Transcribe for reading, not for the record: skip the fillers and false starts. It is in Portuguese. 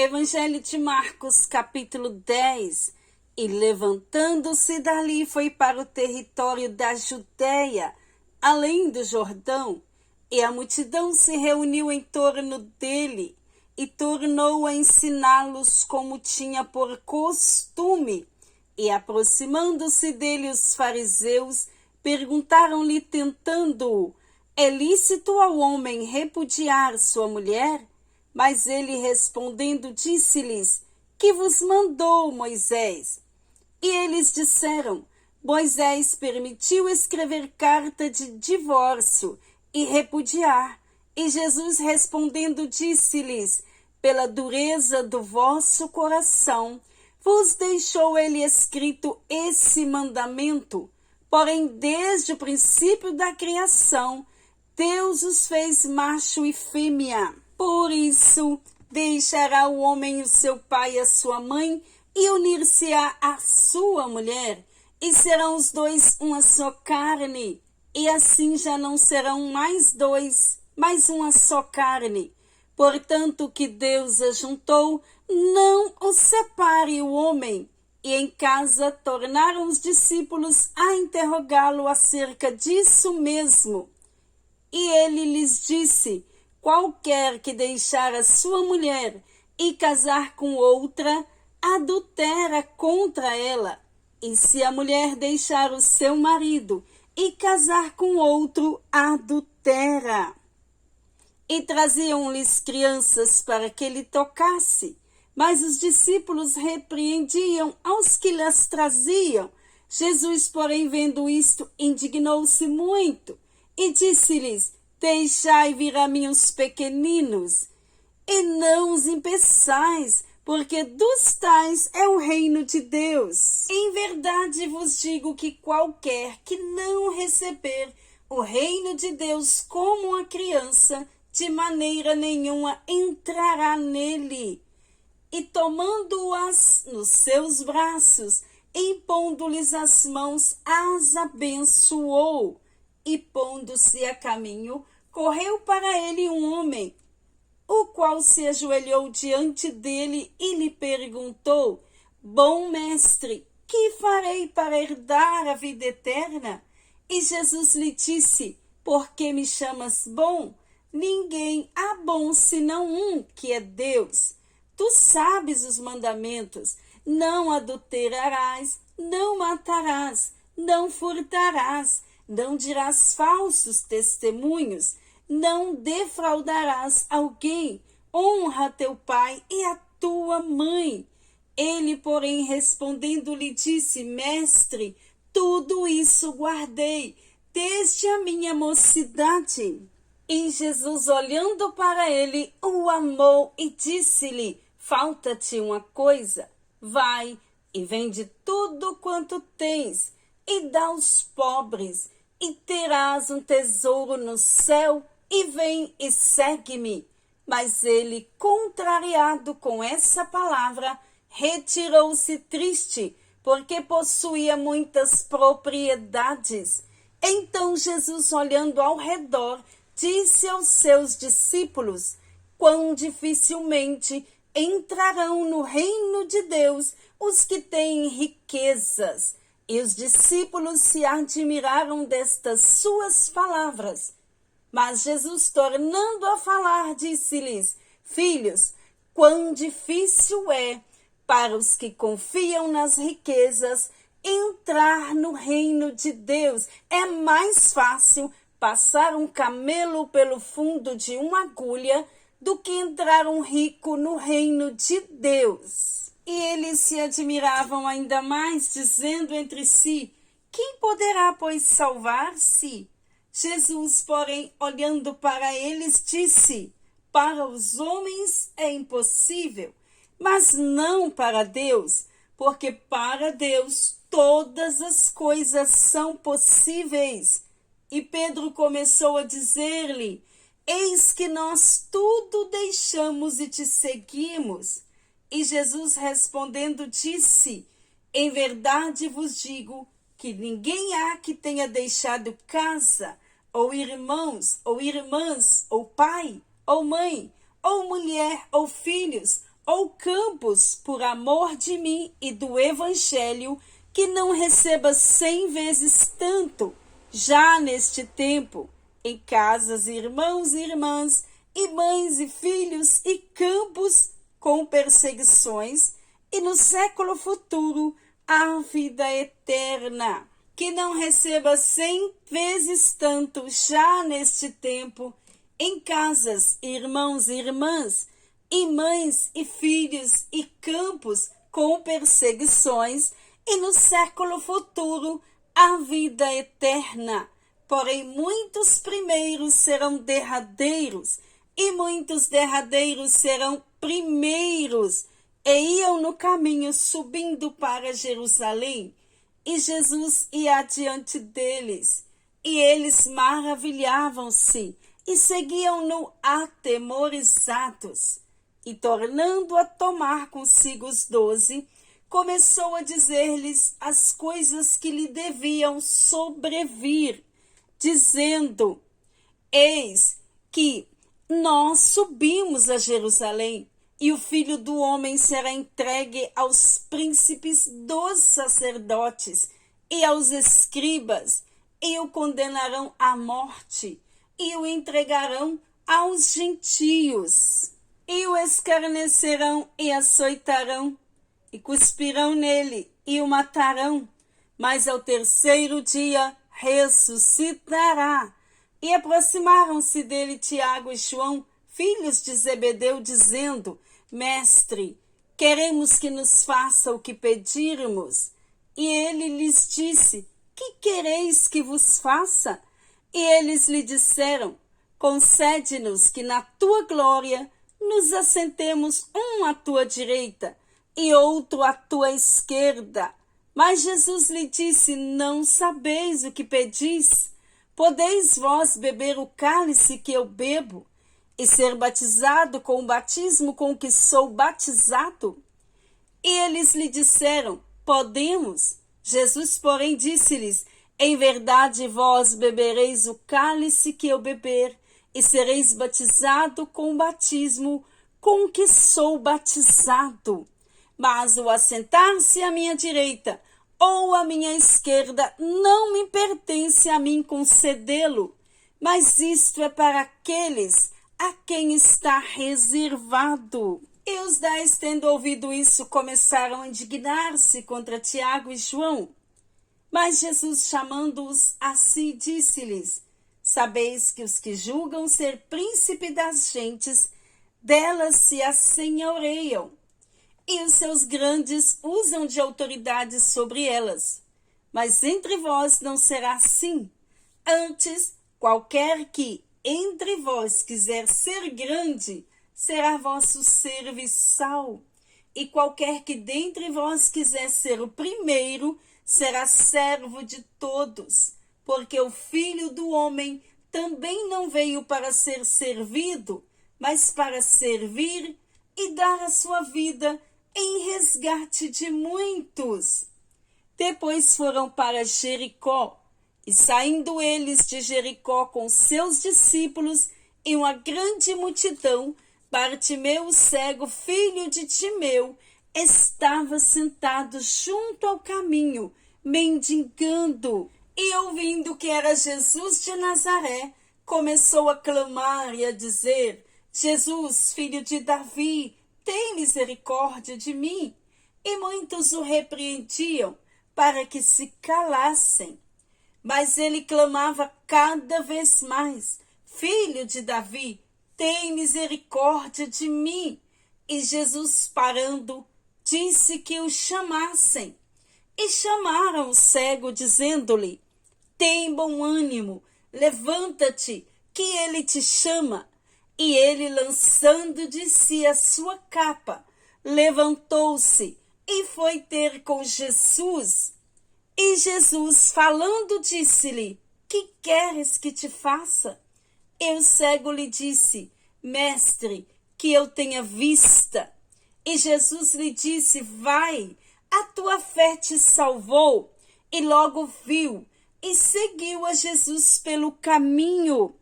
Evangelho de Marcos, capítulo 10. E levantando-se dali, foi para o território da Judéia, além do Jordão, e a multidão se reuniu em torno dele, e tornou a ensiná-los como tinha por costume. E aproximando-se dele os fariseus, perguntaram-lhe, tentando-o: é lícito ao homem repudiar sua mulher? Mas ele respondendo disse-lhes: que vos mandou Moisés? E eles disseram: Moisés permitiu escrever carta de divórcio e repudiar. E Jesus respondendo disse-lhes: pela dureza do vosso coração vos deixou ele escrito esse mandamento. Porém, desde o princípio da criação, Deus os fez macho e fêmea. Por isso, deixará o homem o seu pai e a sua mãe, e unir-se-á à sua mulher, e serão os dois uma só carne. E assim já não serão mais dois, mas uma só carne. Portanto, o que Deus ajuntou, não o separe o homem. E em casa tornaram os discípulos a interrogá-lo acerca disso mesmo. E ele lhes disse: qualquer que deixar a sua mulher e casar com outra, adultera contra ela. E se a mulher deixar o seu marido e casar com outro, adultera. E traziam-lhes crianças para que ele tocasse. Mas os discípulos repreendiam aos que lhes traziam. Jesus, porém, vendo isto, indignou-se muito e disse-lhes: deixai vir a mim os pequeninos, e não os impeçais, porque dos tais é o reino de Deus. Em verdade vos digo que qualquer que não receber o reino de Deus como uma criança, de maneira nenhuma entrará nele. E tomando-as nos seus braços, impondo-lhes as mãos, as abençoou. E pondo-se a caminho, correu para ele um homem, o qual se ajoelhou diante dele e lhe perguntou: bom mestre, que farei para herdar a vida eterna? E Jesus lhe disse: por que me chamas bom? Ninguém há bom senão um, que é Deus. Tu sabes os mandamentos: não adulterarás, não matarás, não furtarás, não dirás falsos testemunhos, não defraudarás alguém, honra teu pai e a tua mãe. Ele, porém, respondendo, lhe disse: mestre, tudo isso guardei desde a minha mocidade. E Jesus, olhando para ele, o amou e disse-lhe: falta-te uma coisa, vai e vende tudo quanto tens e dá aos pobres, e terás um tesouro no céu, e vem e segue-me. Mas ele, contrariado com essa palavra, retirou-se triste, porque possuía muitas propriedades. Então Jesus, olhando ao redor, disse aos seus discípulos: quão dificilmente entrarão no reino de Deus os que têm riquezas. E os discípulos se admiraram destas suas palavras. Mas Jesus, tornando a falar, disse-lhes: filhos, quão difícil é para os que confiam nas riquezas entrar no reino de Deus. É mais fácil passar um camelo pelo fundo de uma agulha do que entrar um rico no reino de Deus. E eles se admiravam ainda mais, dizendo entre si: quem poderá, pois, salvar-se? Jesus, porém, olhando para eles, disse: para os homens é impossível, mas não para Deus, porque para Deus todas as coisas são possíveis. E Pedro começou a dizer-lhe: eis que nós tudo deixamos e te seguimos. E Jesus respondendo disse: em verdade vos digo que ninguém há que tenha deixado casa, ou irmãos, ou irmãs, ou pai, ou mãe, ou mulher, ou filhos, ou campos por amor de mim e do evangelho, que não receba 100 vezes tanto, já neste tempo, em casas, irmãos e irmãs, e mães e filhos, e campos com perseguições, e no século futuro a vida eterna. Que não receba 100 vezes tanto, já neste tempo, em casas, irmãos e irmãs, e mães e filhos, e campos com perseguições, e no século futuro a vida eterna. Porém, muitos primeiros serão derradeiros, e muitos derradeiros serão primeiros. E iam no caminho subindo para Jerusalém, e Jesus ia adiante deles, e eles maravilhavam-se, e seguiam-no atemorizados. E tornando a tomar consigo os 12, começou a dizer-lhes as coisas que lhe deviam sobrevir, dizendo: Eis que nós subimos a Jerusalém, e o Filho do Homem será entregue aos príncipes dos sacerdotes e aos escribas, e o condenarão à morte, e o entregarão aos gentios, e o escarnecerão e açoitarão, e cuspirão nele, e o matarão, mas ao terceiro dia ressuscitará. E aproximaram-se dele Tiago e João, filhos de Zebedeu, dizendo: Mestre, queremos que nos faça o que pedirmos. E ele lhes disse: Que quereis que vos faça? E eles lhe disseram: Concede-nos que na tua glória nos assentemos um à tua direita e outro à tua esquerda. Mas Jesus lhe disse: Não sabeis o que pedis? Podeis vós beber o cálice que eu bebo, e ser batizado com o batismo com que sou batizado? E eles lhe disseram: Podemos. Jesus, porém, disse-lhes: Em verdade vós bebereis o cálice que eu beber, e sereis batizado com o batismo com que sou batizado. Mas o assentar-se à minha direita ou à minha esquerda não me pertence a mim concedê-lo, mas isto é para aqueles a quem está reservado. E os 10, tendo ouvido isso, começaram a indignar-se contra Tiago e João. Mas Jesus, chamando-os a si, disse-lhes: Sabeis que os que julgam ser príncipe das gentes, delas se assenhoreiam, e os seus grandes usam de autoridade sobre elas. Mas entre vós não será assim. Antes, qualquer que entre vós quiser ser grande, será vosso serviçal. E qualquer que dentre vós quiser ser o primeiro, será servo de todos. Porque o Filho do Homem também não veio para ser servido, mas para servir e dar a sua vida em resgate de muitos. Depois foram para Jericó, e saindo eles de Jericó com seus discípulos e uma grande multidão, Bartimeu, o cego, filho de Timeu, estava sentado junto ao caminho, mendigando, e ouvindo que era Jesus de Nazaré, começou a clamar e a dizer: Jesus, filho de Davi, tem misericórdia de mim. E muitos o repreendiam para que se calassem. Mas ele clamava cada vez mais: Filho de Davi, tem misericórdia de mim. E Jesus, parando, disse que o chamassem. E chamaram o cego, dizendo-lhe: Tem bom ânimo, levanta-te, que ele te chama. E ele, lançando de si a sua capa, levantou-se e foi ter com Jesus. E Jesus, falando, disse-lhe: Que queres que te faça? E o cego lhe disse: Mestre, que eu tenha vista. E Jesus lhe disse: Vai, a tua fé te salvou. E logo viu e seguiu a Jesus pelo caminho.